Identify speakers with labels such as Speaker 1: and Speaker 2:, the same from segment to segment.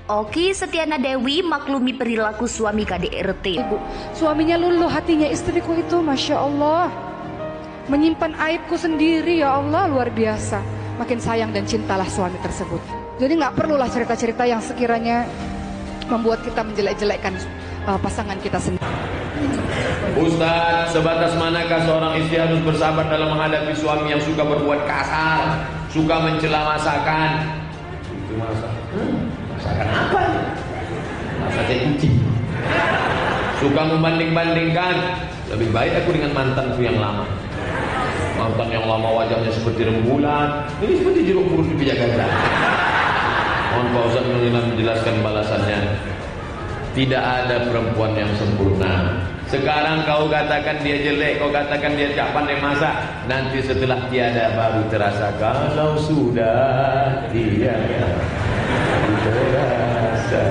Speaker 1: Oki Setiana Dewi maklumi perilaku suami KDRT.
Speaker 2: Ibu, suaminya luluh hatinya istriku itu, Masya Allah. Menyimpan aibku sendiri, ya Allah, luar biasa. Makin sayang dan cintalah suami tersebut. Jadi nggak perlulah cerita-cerita yang sekiranya membuat kita menjelek-jelekkan pasangan kita sendiri.
Speaker 3: Ustaz, sebatas manakah seorang istri harus bersabar dalam menghadapi suami yang suka berbuat kasar, suka mencela masakan? Itu masakan apa? Masakan kucing. Suka membanding-bandingkan, lebih baik aku dengan mantanku yang lama. Mantan yang lama wajahnya seperti rembulan, ini seperti jeruk purut di Jakarta. Mohon Pak Ustaz menjelaskan balasannya. Tidak ada perempuan yang sempurna. Sekarang kau katakan dia jelek, kau katakan dia tak pandai masak, nanti setelah tiada baru terasa. Kalau sudah tiada terasa.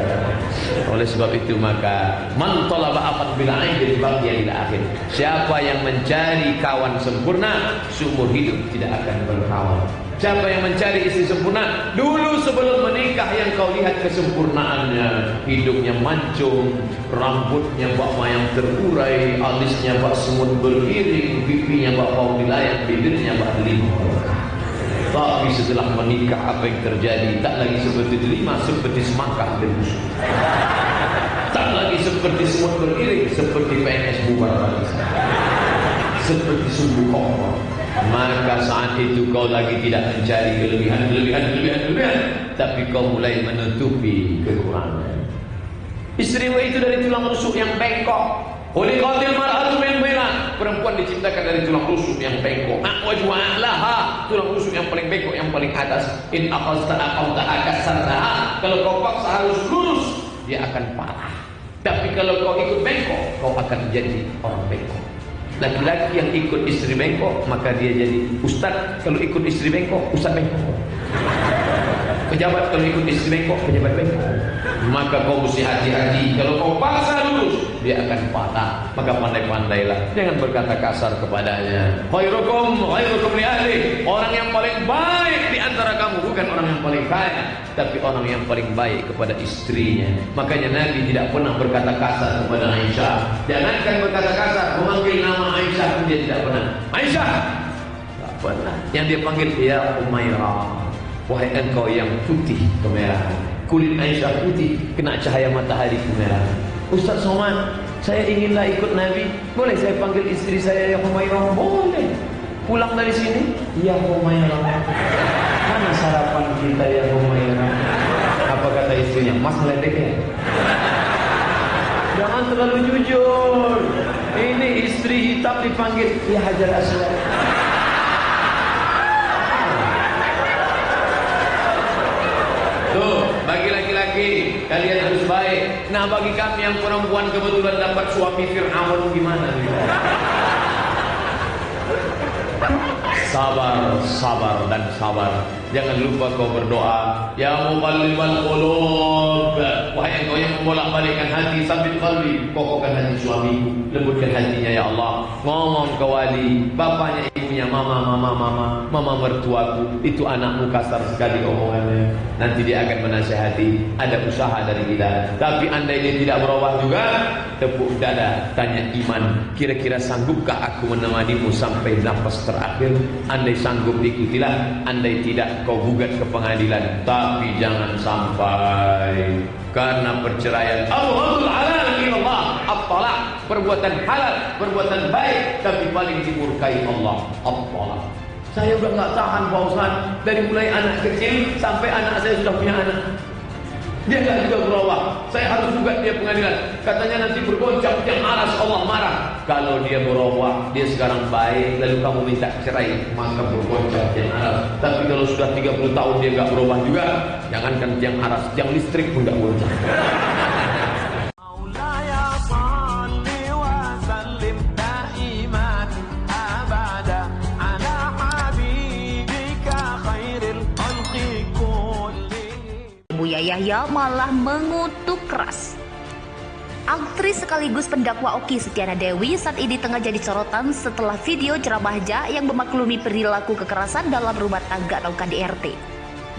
Speaker 3: Oleh sebab itu maka man talaba afat bil ain jadi bagian ila akhir. Siapa yang mencari kawan sempurna, seumur hidup tidak akan berkawan. Siapa yang mencari istri sempurna, dulu sebelum menikah yang kau lihat kesempurnaannya, hidungnya mancung, rambutnya bak mayang terurai, alisnya bak semut beriring, pipinya bak bau dilayak, bibirnya bak delima. Tapi setelah menikah apa yang terjadi? Tak lagi seperti delima, seperti semangka berbusuk. Tak lagi seperti semut beriring, seperti PNS bubar barisan, seperti sumbu kompor. Maka saat itu kau lagi tidak mencari kelebihan, tapi kau mulai menutupi kekurangan. Istrimu itu dari tulang rusuk yang bengkok. Khuliqatil mar'atu min dhilal. Perempuan diciptakan dari tulang rusuk yang bengkok. A'waju a'laha, tulang rusuk yang paling bengkok, yang paling atas. In aqasta aqamta akasarnaha. Kalau kau paksa harus lurus, dia akan parah. Tapi kalau kau ikut bengkok, kau akan jadi orang bengkok. Laki-laki yang ikut istri bengkok, maka dia jadi ustaz. Kalau ikut istri bengkok, ustaz bengkok. Pejabat kalau ikut istri bengkok, pejabat bengkok. Maka kau mesti hati-hati. Kalau kau paksa lurus, dia akan patah. Maka pandai-pandailah, jangan berkata kasar kepadanya. Khairukum li ahli. Orang yang paling baik di antara kamu bukan orang yang paling kaya, tapi orang yang paling baik kepada istrinya. Makanya Nabi tidak pernah berkata kasar kepada Aisyah. Jangankan berkata kasar, memanggil nama Aisyah pun dia tidak pernah. Aisyah, tak pernah. Yang dia panggil ya Umairah. Wahai engkau yang putih kemerahan. Kulit Aisyah putih, kena cahaya matahari kemerahan. Ustaz Somad, saya inginlah ikut Nabi. Boleh saya panggil istri saya ya Umairah? Boleh. Pulang dari sini, ya Umairah. Mana sarapan kita ya Umairah? Apa kata istrinya? Mas ledek ya? Jangan terlalu jujur. Ini istri hitam dipanggil ya Hajar Aswad. Tuh, bagi laki-laki kalian harus baik. Nah, bagi kami yang perempuan kebetulan dapat suami Fir'aun gimana nih? Sabar, sabar dan sabar. Jangan lupa kau berdoa, ya muqallibal qulub. Wahai engkau yang membolak-balikkan hati, sabit qalbi, kokohkan hati suamiku, lembutkan hatinya ya Allah. Ngomong ke wali, bapaknya ibunya, mama mertuaku, itu anakmu kasar sekali omongannya. Nanti dia akan menasihati, ada usaha dari kita. Tapi andai dia tidak berubah juga, tepuk dada, tanya iman, kira-kira sanggupkah aku menemanimu sampai nafas terakhir? Andai sanggup ikutilah, andai tidak kau gugat ke pengadilan. Tapi jangan sampai, karena perceraian Allahul halal ilallah, at-talaq, perbuatan halal, perbuatan baik, tapi paling dimurkai Allah, at-talaq. Saya udah nggak tahan Pak Ustaz, dari mulai anak kecil sampai anak saya sudah punya anak, dia nggak juga berubah. Saya harus gugat dia pengadilan. Katanya nanti bergoncang yang aras, Allah marah. Kalau dia berubah, dia sekarang baik, lalu kamu minta cerai, maka bergoncang yang aras. Tapi kalau sudah 30 tahun dia nggak berubah juga, jangankan yang aras, yang listrik pun nggak goncang.
Speaker 1: Buya Yahya malah mengutuk keras. Aktris sekaligus pendakwa Oki Setiana Dewi saat ini tengah jadi sorotan setelah video ceramahnya yang memaklumi perilaku kekerasan dalam rumah tangga atau KDRT.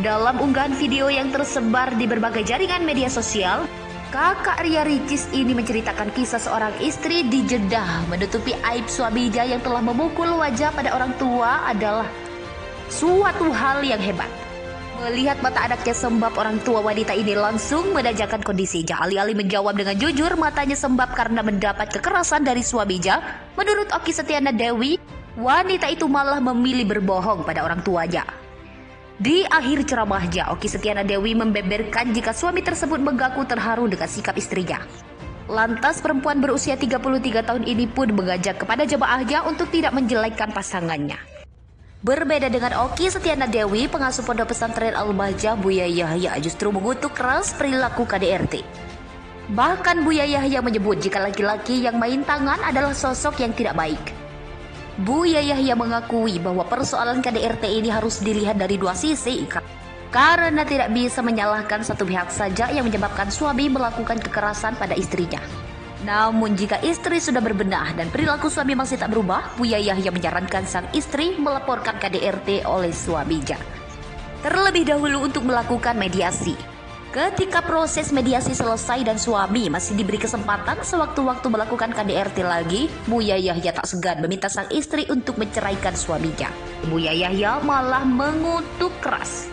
Speaker 1: Dalam unggahan video yang tersebar di berbagai jaringan media sosial, kakak Ria Ricis ini menceritakan kisah seorang istri di Jeddah menutupi aib suaminya yang telah memukul wajah pada orang tua adalah suatu hal yang hebat. Melihat mata anaknya sembab, orang tua wanita ini langsung menanyakan kondisinya. Alih-alih menjawab dengan jujur, matanya sembab karena mendapat kekerasan dari suaminya. Menurut Okky Setiana Dewi, wanita itu malah memilih berbohong pada orang tuanya. Di akhir ceramahnya, Okky Setiana Dewi membeberkan jika suami tersebut mengaku terharu dengan sikap istrinya. Lantas perempuan berusia 33 tahun ini pun mengajak kepada jemaahnya untuk tidak menjelekkan pasangannya. Berbeda dengan Okky Setiana Dewi, pengasuh pondok pesantren Al-Bahjah Buya Yahya justru mengutuk keras perilaku KDRT. Bahkan Buya Yahya menyebut jika laki-laki yang main tangan adalah sosok yang tidak baik. Buya Yahya mengakui bahwa persoalan KDRT ini harus dilihat dari dua sisi, karena tidak bisa menyalahkan satu pihak saja yang menyebabkan suami melakukan kekerasan pada istrinya. Namun jika istri sudah berbenah dan perilaku suami masih tak berubah, Buya Yahya menyarankan sang istri melaporkan KDRT oleh suaminya. Terlebih dahulu untuk melakukan mediasi. Ketika proses mediasi selesai dan suami masih diberi kesempatan sewaktu-waktu melakukan KDRT lagi, Buya Yahya tak segan meminta sang istri untuk menceraikan suaminya. Buya Yahya malah mengutuk keras.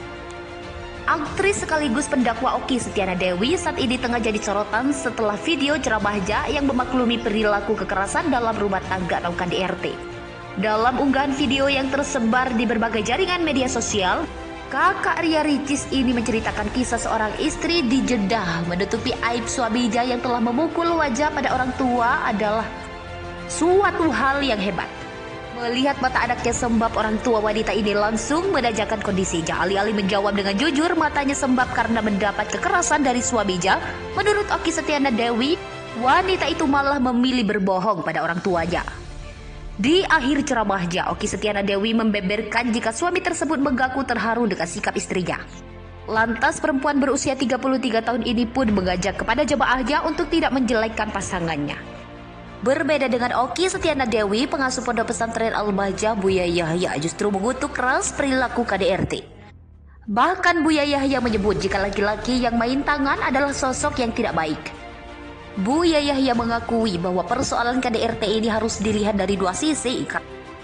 Speaker 1: Aktris sekaligus pendakwa Okky Setiana Dewi saat ini tengah jadi sorotan setelah video ceramahnya yang memaklumi perilaku kekerasan dalam rumah tangga atau KDRT. Dalam unggahan video yang tersebar di berbagai jaringan media sosial, kakak Ria Ricis ini menceritakan kisah seorang istri di Jeddah menutupi aib suaminya yang telah memukul wajah pada orang tua adalah suatu hal yang hebat. Melihat mata anaknya sembab, orang tua wanita ini langsung menanyakan kondisinya. Alih-alih menjawab dengan jujur, matanya sembab karena mendapat kekerasan dari suaminya. Menurut Okky Setiana Dewi, wanita itu malah memilih berbohong pada orang tuanya. Di akhir ceramahnya, Okky Setiana Dewi membeberkan jika suami tersebut mengaku terharu dengan sikap istrinya. Lantas perempuan berusia 33 tahun ini pun mengajak kepada jemaahnya untuk tidak menjelekkan pasangannya. Berbeda dengan Okky Setiana Dewi, pengasuh pondok pesantren Al-Bahjah Buya Yahya justru mengutuk keras perilaku KDRT. Bahkan Buya Yahya menyebut jika laki-laki yang main tangan adalah sosok yang tidak baik. Buya Yahya mengakui bahwa persoalan KDRT ini harus dilihat dari dua sisi,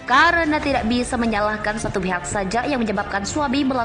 Speaker 1: karena tidak bisa menyalahkan satu pihak saja yang menyebabkan suami melakukan